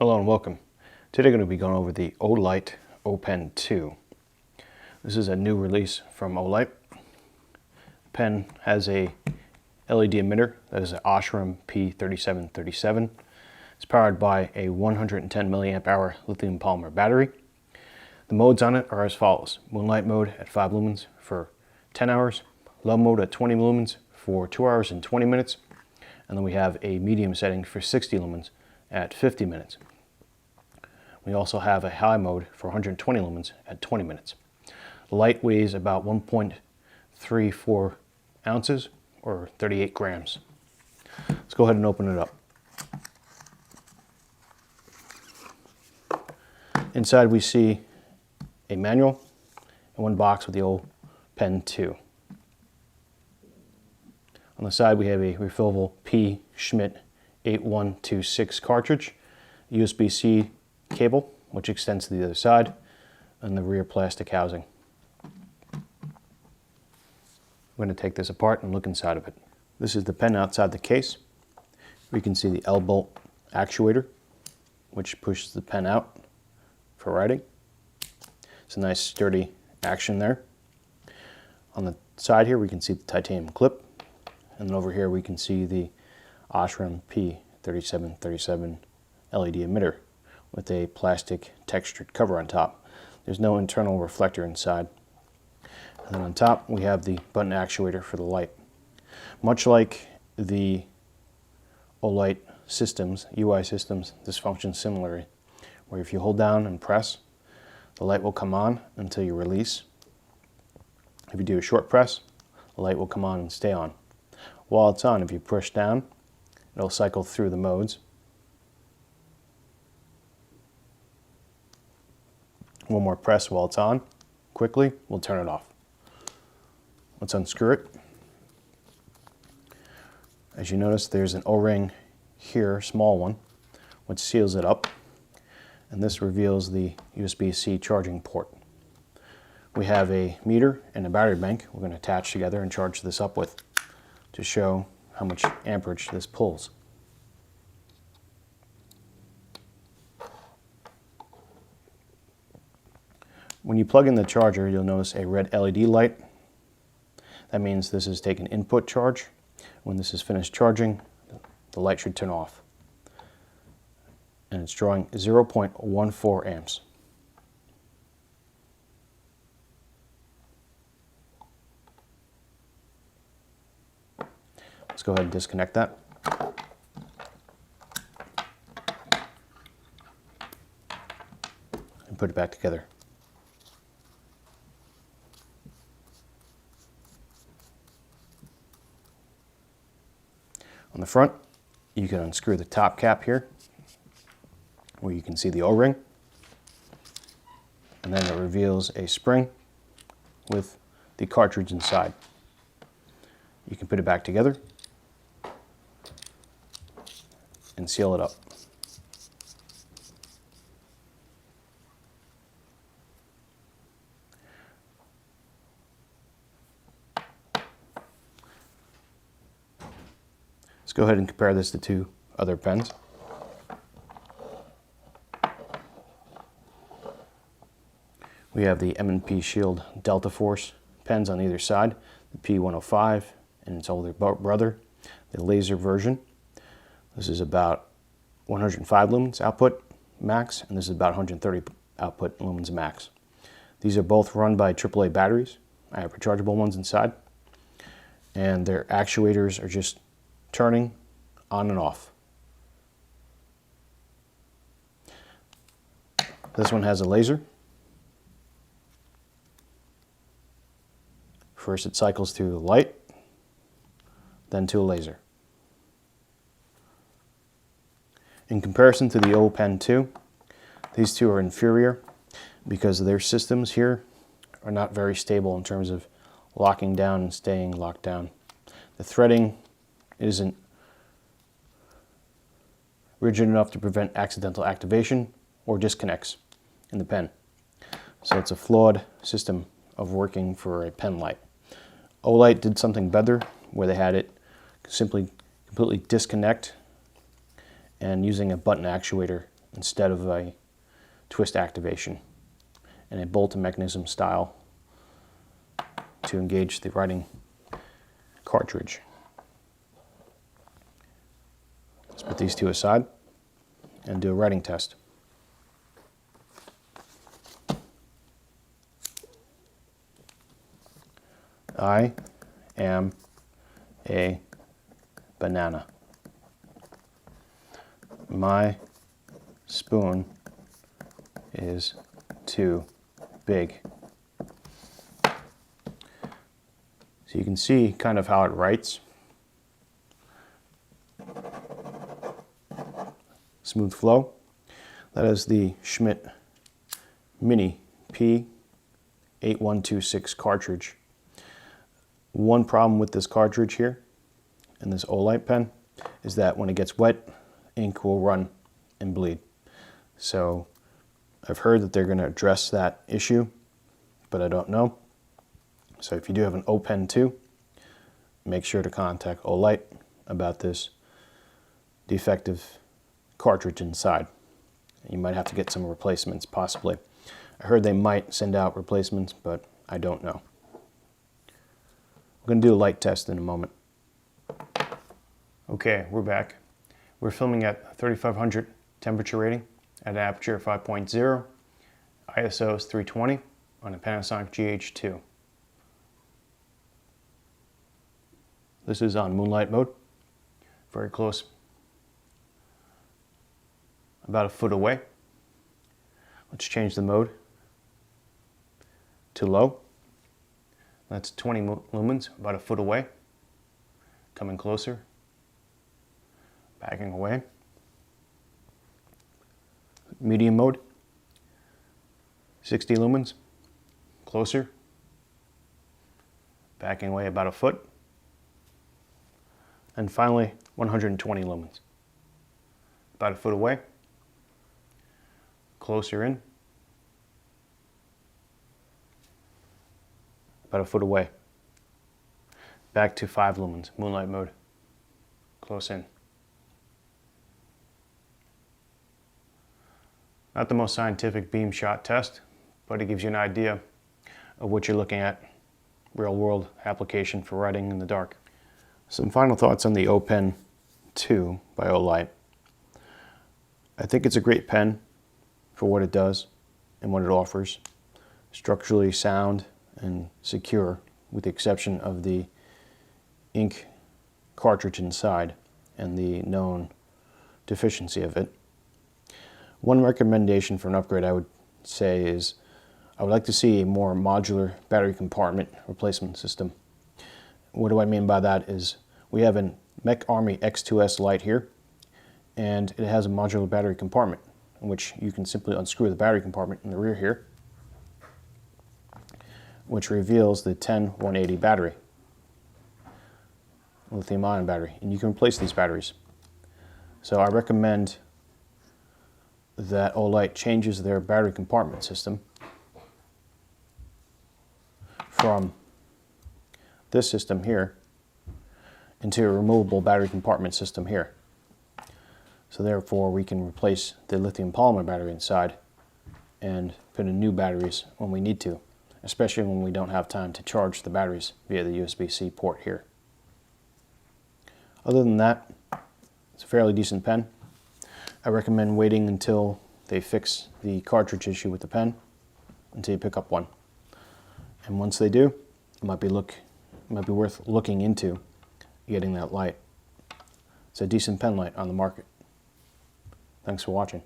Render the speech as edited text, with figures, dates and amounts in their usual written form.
Hello and welcome. Today I'm going to be going over the Olight O-Pen 2. This is a new release from Olight. The pen has a LED emitter that is an Osram P3737. It's powered by a 110 milliamp hour lithium polymer battery. The modes on it are as follows: Moonlight mode at 5 lumens for 10 hours, low mode at 20 lumens for 2 hours and 20 minutes, and then we have a medium setting for 60 lumens at 50 minutes. We also have a high mode for 120 lumens at 20 minutes. The light weighs about 1.34 ounces or 38 grams. Let's go ahead and open it up. Inside we see a manual and one box with the O-Pen 2. On the side we have a refillable P. Schmidt 8126 cartridge, USB-C cable, which extends to the other side, and the rear plastic housing. I'm going to take this apart and look inside of it. This is the pen outside the case. We can see the L-bolt actuator, which pushes the pen out for writing. It's a nice sturdy action there. On the side here we can see the titanium clip, and then over here we can see the Osram P3737 LED emitter with a plastic textured cover on top. There's no internal reflector inside. And then on top we have the button actuator for the light. Much like the Olight systems, UI systems, this functions similarly, where if you hold down and press, the light will come on until you release. If you do a short press, the light will come on and stay on. While it's on, if you push down, it'll cycle through the modes. One more press while it's on. Quickly, we'll turn it off. Let's unscrew it. As you notice, there's an O-ring here, small one, which seals it up. And this reveals the USB-C charging port. We have a meter and a battery bank we're going to attach together and charge this up with to show how much amperage this pulls. When you plug in the charger, you'll notice a red LED light. That means this is taking input charge. When this is finished charging, the light should turn off. And it's drawing 0.14 amps. Let's go ahead and disconnect that. And put it back together. On the front, you can unscrew the top cap here, where you can see the O-ring, and then it reveals a spring with the cartridge inside. You can put it back together and seal it up. Let's go ahead and compare this to two other pens. We have the M&P Shield Delta Force pens on either side, the P105 and its older brother, the laser version. This is about 105 lumens output max, and this is about 130 output lumens max. These are both run by AAA batteries. I have rechargeable ones inside, and their actuators are just turning on and off. This one has a laser. First it cycles to the light, then to a laser. In comparison to the O-Pen 2, these two are inferior because their systems here are not very stable in terms of locking down and staying locked down. The threading isn't rigid enough to prevent accidental activation or disconnects in the pen. So it's a flawed system of working for a pen light. Olight did something better, where they had it simply completely disconnect, and using a button actuator instead of a twist activation, and a bolt mechanism style to engage the writing cartridge. Let's put these two aside and do a writing test. I am a banana. My spoon is too big. So you can see kind of how it writes. Smooth flow. That is the Schmidt Mini P8126 cartridge. One problem with this cartridge here and this Olight pen is that when it gets wet, ink will run and bleed. So I've heard that they're going to address that issue, but I don't know. So if you do have an O pen too, make sure to contact Olight about this defective cartridge inside. You might have to get some replacements, possibly. I heard they might send out replacements, but I don't know. We're going to do a light test in a moment. Okay, we're back. We're filming at 3500 temperature rating at an aperture of 5.0. ISO is 320 on a Panasonic GH2. This is on moonlight mode. Very close. About a foot away. Let's change the mode to low. That's 20 lumens, about a foot away. Coming closer. Backing away. Medium mode. 60 lumens. Closer. Backing away about a foot. And finally, 120 lumens. About a foot away. Closer in. About a foot away. Back to 5 lumens, moonlight mode. Close in. Not the most scientific beam shot test, but it gives you an idea of what you're looking at. Real world application for writing in the dark. Some final thoughts on the O Pen 2 by Olight. I think it's a great pen for what it does and what it offers. Structurally sound and secure, with the exception of the ink cartridge inside and the known deficiency of it. One recommendation for an upgrade I would say is I would like to see a more modular battery compartment replacement system. What do I mean by that is we have an Mech Army X2S Lite here, and it has a modular battery compartment in which you can simply unscrew the battery compartment in the rear here, which reveals the 10180 battery, lithium-ion battery, and you can replace these batteries. So I recommend that Olight changes their battery compartment system from this system here into a removable battery compartment system here. So therefore we can replace the lithium polymer battery inside and put in new batteries when we need to, especially when we don't have time to charge the batteries via the USB-C port here. Other than that, it's a fairly decent pen. I recommend waiting until they fix the cartridge issue with the pen until you pick up one. And once they do, it might be worth looking into getting that light. It's a decent pen light on the market. Thanks for watching.